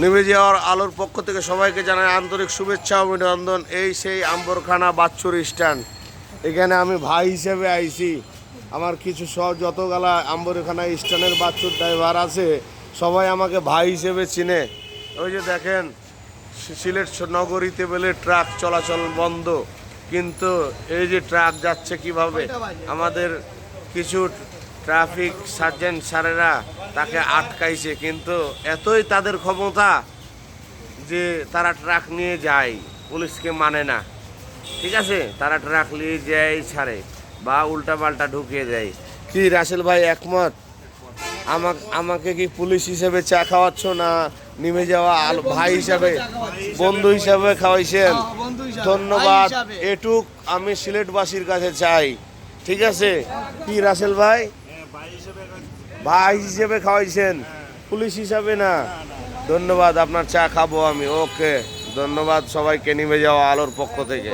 নিভে যাওয়ার আলোর পক্ষ থেকে সবাইকে জানাই আন্তরিক শুভেচ্ছা ও অভিনন্দন। এই সেই আম্বরখানা বাচ্চুর স্ট্যান্ড। এখানে আমি ভাই হিসেবে আইছি। আমার কিছু সব যতগুলা আম্বরখানা স্ট্যান্ডের বাচ্চুর ড্রাইভার আছে সবাই আমাকে ভাই হিসেবে চিনে। ওই যে দেখেন সিলেট নগরীতে বলে ট্রাক চলাচল বন্ধ, কিন্তু এই যে ট্রাক যাচ্ছে কিভাবে, আমাদের কিছু ট্রাফিক সার্জেন্ট স্যারেরা তাকে আটকাইছে, কিন্তু এতই তাদের ক্ষমতা যে তারা ট্রাক নিয়ে যায়, পুলিশকে মানে না। ঠিক আছে, তারা ট্রাক নিয়ে যায় ছাড়ে বা উল্টা পাল্টা ঢুকিয়ে দেয়। কি রাসেল ভাই একমত? আমাকে কি পুলিশ হিসেবে চা খাওয়াচ্ছ না নেমে যাওয়া ভাই হিসাবে, বন্ধু হিসাবে খাওয়াইছেন? ধন্যবাদ। এটুক আমি সিলেটবাসীর কাছে চাই। ঠিক আছে, কি রাসেল ভাই? ভাই হিসেবে খাওয়াইছেন, পুলিশ হিসাবে না। ধন্যবাদ, আপনার চা খাবো আমি। ওকে, ধন্যবাদ সবাইকে নেমে যাওয়া আলোর পক্ষ থেকে।